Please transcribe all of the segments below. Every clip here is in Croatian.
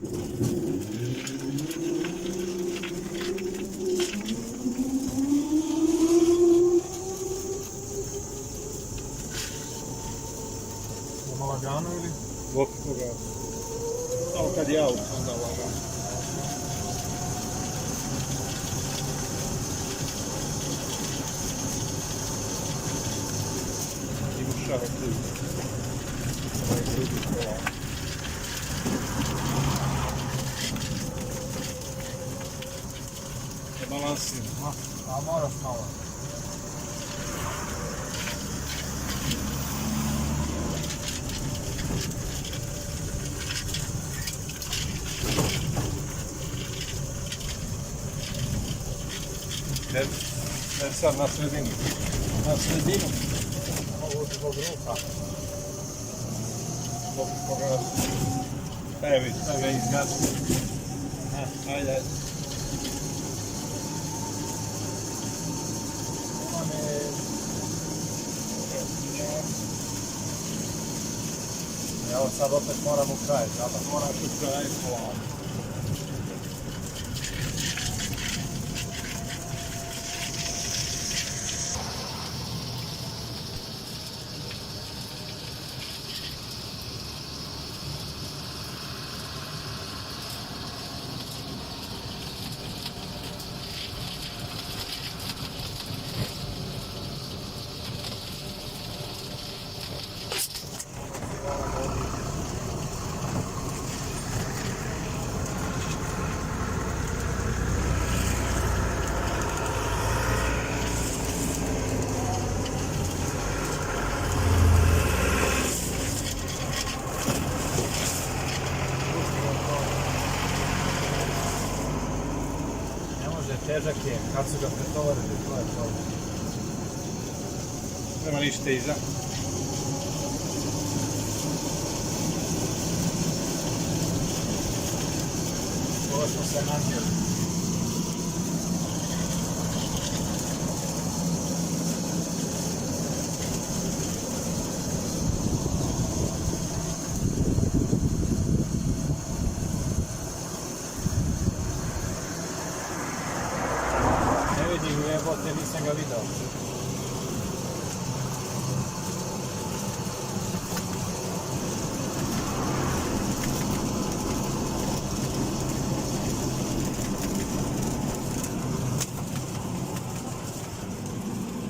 Ima lagano ili? Bok toga. Samo kad je auto, onda lagano. I ušava tu. Ovaj sudi kola. Je balansirano. A moraš malo. Ne sad na sredinu. Na sredinu. Ovo zbog ruka. Zbog koga... Evo vidi, sad ga izgasio. Ajde, ajde. Evo sad opet moram u kraj, žaba. Moraš u kraj polako. Težak je, kad su ga pretovarili, to je to. Nema ništa iza. Ovo smo se nadjeli. Jebote, nisam ga vidio.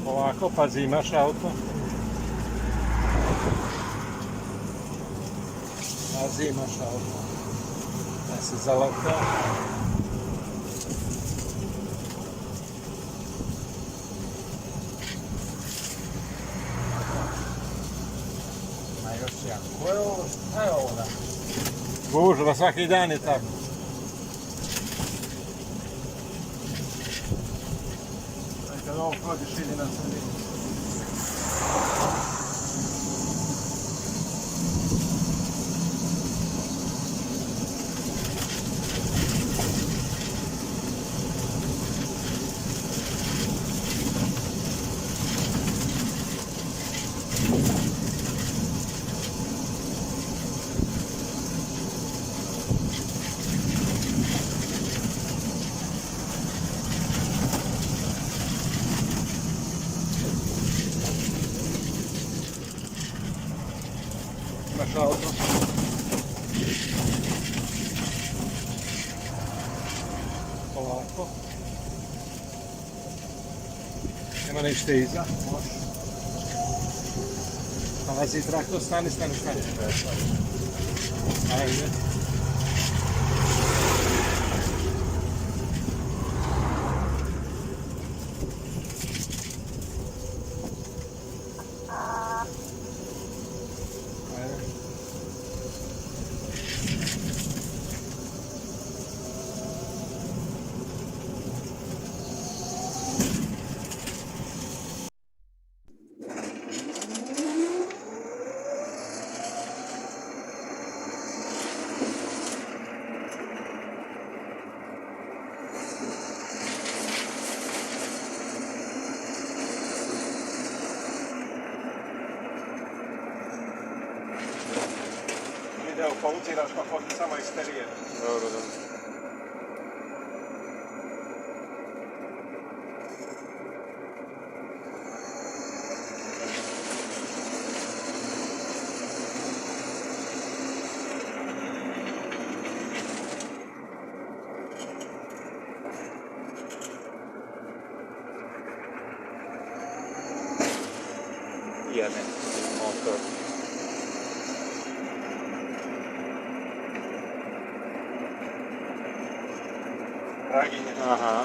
Ovako, pazi, imaš auto. Pazi, imaš auto. Da se zalaka. Ko je ovo? Šta je ovo da? Gužva, svaki dan je tako. Kad ovo prođeš idi na sredinu. Imaš auto. Polako. Nema ništa iza. Nalazi traktor, stani. Ajde. Evo, pauziraš pa hodni samo eksterijer. Dobro, da. Jebem, motor. Draginje. Aha.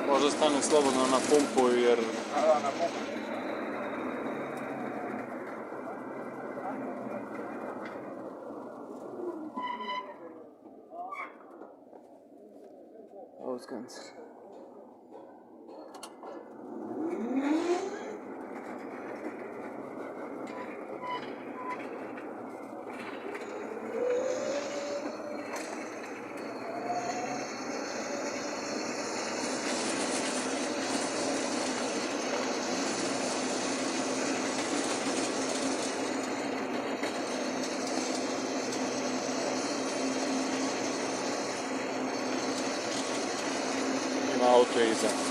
Možda stane slobodno na pumpu jer... Da, na pumpu. Ausgangs. Ima auto iza.